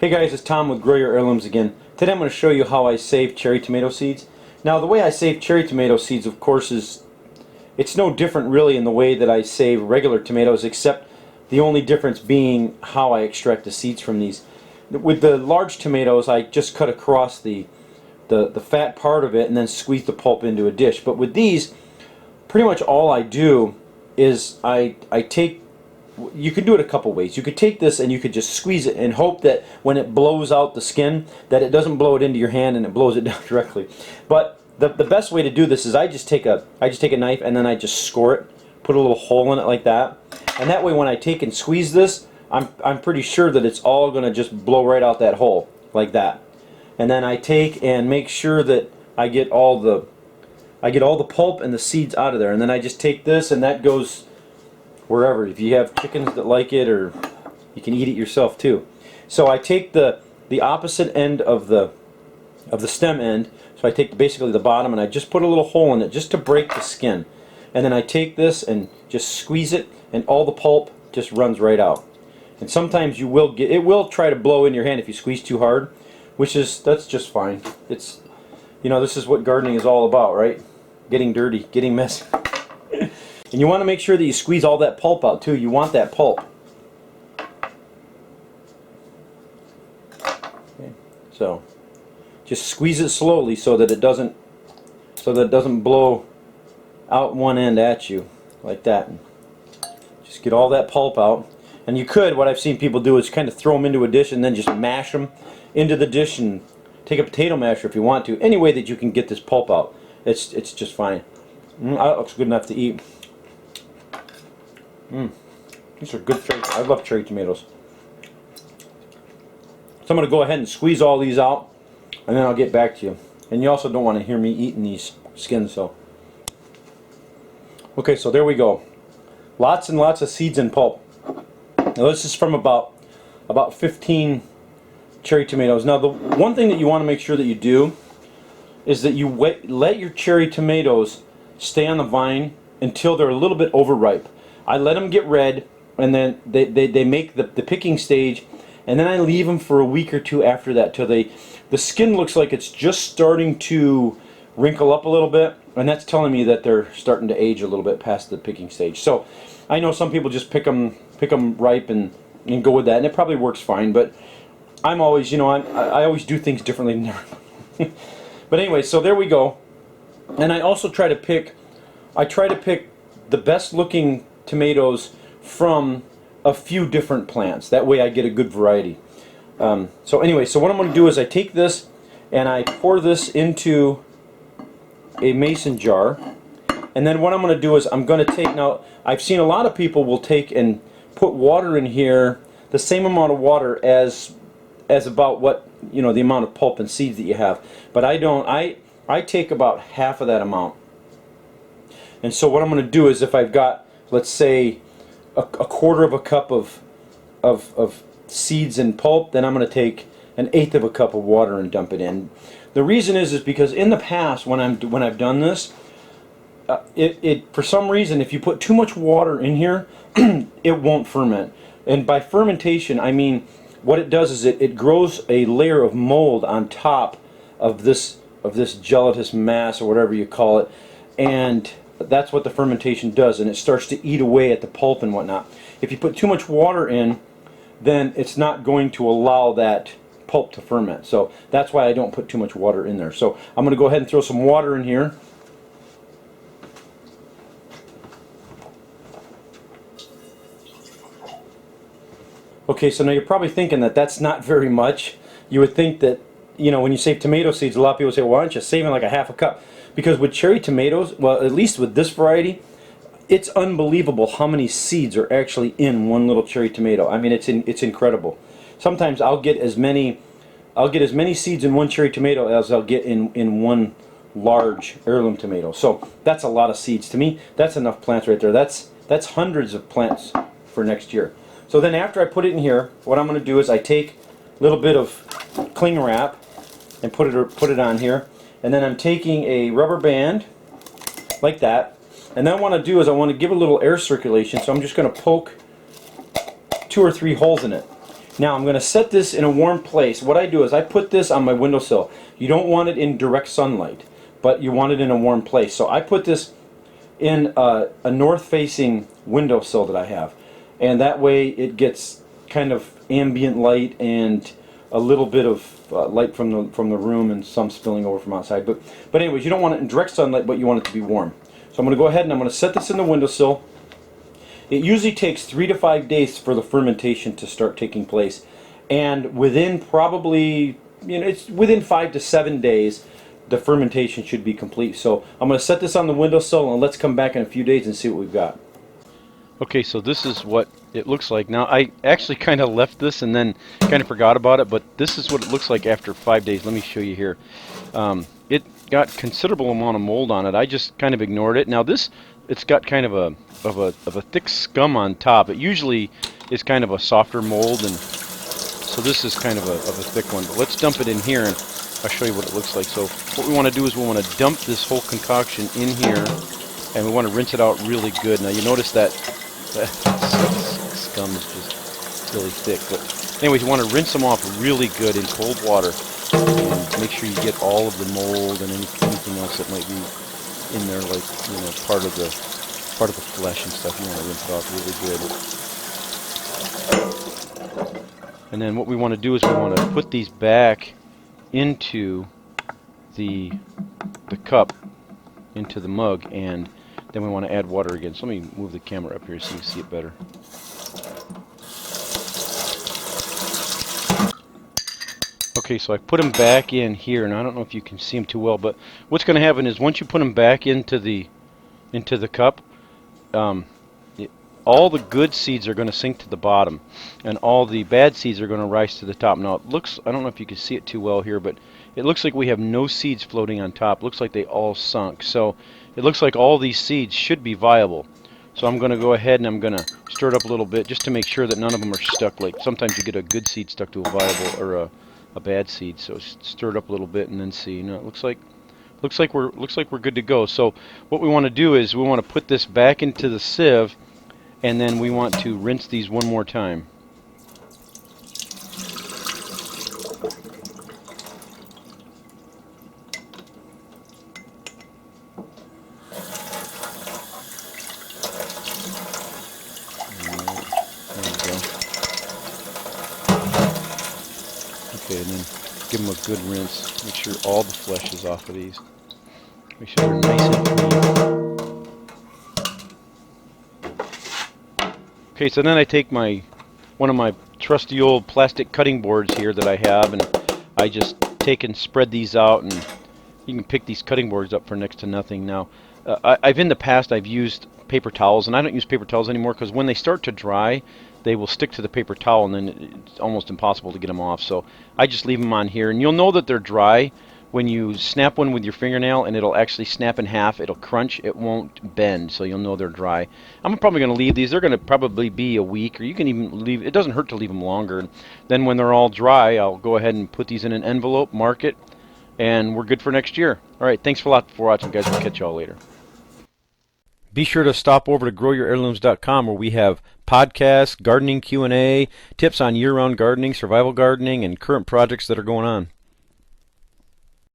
Hey guys, it's Tom with Grow Your Heirlooms again. Today I'm going to show you how I save cherry tomato seeds. Now the way I save cherry tomato seeds, of course, it's no different really in the way that I save regular tomatoes, except the only difference being how I extract the seeds from these. With the large tomatoes, I just cut across the fat part of it and then squeeze the pulp into a dish. But with these, pretty much all I do is I take, you could do it a couple ways. You could take this and you could just squeeze it and hope that when it blows out the skin that it doesn't blow it into your hand and it blows it down directly. But the best way to do this is I just take a knife and then I just score it, put a little hole in it like that, and that way when I take and squeeze this, I'm pretty sure that it's all going to just blow right out that hole like that. And then I take and make sure that I get all the pulp and the seeds out of there, and then I just take this and that goes wherever. If you have chickens that like it, or you can eat it yourself too. So I take the opposite end of the stem end, so I take basically the bottom and I just put a little hole in it just to break the skin, and then I take this and just squeeze it and all the pulp just runs right out. And sometimes it will try to blow in your hand if you squeeze too hard, that's just fine. It's, this is what gardening is all about, right? Getting dirty, getting messy. And you want to make sure that you squeeze all that pulp out too. You want that pulp. Okay. So just squeeze it slowly so that it doesn't blow out one end at you like that. Just get all that pulp out. And you could, what I've seen people do is kind of throw them into a dish and then just mash them into the dish, and take a potato masher if you want to. Any way that you can get this pulp out, it's just fine. That looks good enough to eat. These are good cherry. I love cherry tomatoes. So I'm going to go ahead and squeeze all these out, and then I'll get back to you. And you also don't want to hear me eating these skins, so. Okay, so there we go. Lots and lots of seeds and pulp. Now this is from about 15 cherry tomatoes. Now the one thing that you want to make sure that you do is that you let your cherry tomatoes stay on the vine until they're a little bit overripe. I let them get red, and then they make the picking stage, and then I leave them for a week or two after that till the skin looks like it's just starting to wrinkle up a little bit, and that's telling me that they're starting to age a little bit past the picking stage. So I know some people just pick them ripe and go with that, and it probably works fine, but I'm always, I always do things differently than everybody. But anyway, so there we go. And I also try to pick the best looking tomatoes from a few different plants. That way I get a good variety. So anyway, so what I'm going to do is I take this and I pour this into a mason jar, and then what I'm going to do is I'm going to take, now I've seen a lot of people will take and put water in here, the same amount of water as about what, the amount of pulp and seeds that you have. But I don't. I take about half of that amount. And so what I'm going to do is, if I've got, let's say, a quarter of a cup of seeds and pulp, then I'm going to take an eighth of a cup of water and dump it in. The reason is because in the past when I've done this, for some reason, if you put too much water in here, it won't ferment. And by fermentation, I mean what it does is it grows a layer of mold on top of this gelatinous mass or whatever you call it, and that's what the fermentation does, and it starts to eat away at the pulp and whatnot. If you put too much water in, then it's not going to allow that pulp to ferment. So that's why I don't put too much water in there. So I'm going to go ahead and throw some water in here. Okay, so now you're probably thinking that that's not very much. You would think that, when you save tomato seeds, a lot of people say, well, why aren't you saving like a half a cup? Because with cherry tomatoes, well, at least with this variety, it's unbelievable how many seeds are actually in one little cherry tomato. I mean, it's incredible. Sometimes I'll get as many seeds in one cherry tomato as I'll get in one large heirloom tomato. So that's a lot of seeds. To me, that's enough plants right there. That's hundreds of plants for next year. So then after I put it in here, what I'm going to do is I take a little bit of cling wrap and put it on here, and then I'm taking a rubber band like that, and then what I want to do is I want to give a little air circulation, so I'm just going to poke 2 or 3 holes in it. Now I'm going to set this in a warm place. What I do is I put this on my windowsill. You don't want it in direct sunlight, but you want it in a warm place. So I put this in a north-facing windowsill that I have, and that way it gets kind of ambient light and a little bit of light from the room and some spilling over from outside. But anyways, you don't want it in direct sunlight, but you want it to be warm. So I'm going to go ahead and I'm going to set this in the windowsill. It usually takes 3 to 5 days for the fermentation to start taking place, and within probably, it's within 5 to 7 days the fermentation should be complete. So I'm going to set this on the windowsill and let's come back in a few days and see what we've got. Okay, so this is what it looks like. Now I actually kind of left this and then kind of forgot about it, but this is what it looks like after 5 days. Let me show you here. It got considerable amount of mold on it. I just kind of ignored it. Now it's got kind of a thick scum on top. It usually is kind of a softer mold, and so this is kind of a thick one. But let's dump it in here and I'll show you what it looks like. So what we want to do is we want to dump this whole concoction in here, and we want to rinse it out really good. Now you notice that scum is just really thick. But anyways, you want to rinse them off really good in cold water, and make sure you get all of the mold and anything else that might be in there, like part of the flesh and stuff. You want to rinse it off really good. And then what we want to do is we want to put these back into the cup, into the mug, and then we want to add water again. So let me move the camera up here so you can see it better. Okay, so I put them back in here, and I don't know if you can see them too well, but what's going to happen is once you put them back into the cup, all the good seeds are going to sink to the bottom, and all the bad seeds are going to rise to the top. Now it looks, I don't know if you can see it too well here, but it looks like we have no seeds floating on top. It looks like they all sunk. So it looks like all these seeds should be viable. So I'm going to go ahead and I'm going to stir it up a little bit just to make sure that none of them are stuck. Like sometimes you get a good seed stuck to a viable or a bad seed. So stir it up a little bit and then see. It looks like we're good to go. So what we want to do is we want to put this back into the sieve, and then we want to rinse these one more time. Okay, and then give them a good rinse. Make sure all the flesh is off of these. Make sure they're nice and clean. Okay, so then I take one of my trusty old plastic cutting boards here that I have, and I just take and spread these out, and you can pick these cutting boards up for next to nothing. Now, in the past I've used paper towels, and I don't use paper towels anymore because when they start to dry, they will stick to the paper towel, and then it's almost impossible to get them off. So I just leave them on here, and you'll know that they're dry when you snap one with your fingernail, and it'll actually snap in half. It'll crunch. It won't bend, so you'll know they're dry. I'm probably going to leave these. They're going to probably be a week, or you can even leave. It doesn't hurt to leave them longer. Then when they're all dry, I'll go ahead and put these in an envelope, mark it, and we're good for next year. All right, thanks a lot for watching, guys. We'll catch y'all later. Be sure to stop over to growyourheirlooms.com, where we have podcasts, gardening Q&A, tips on year-round gardening, survival gardening, and current projects that are going on.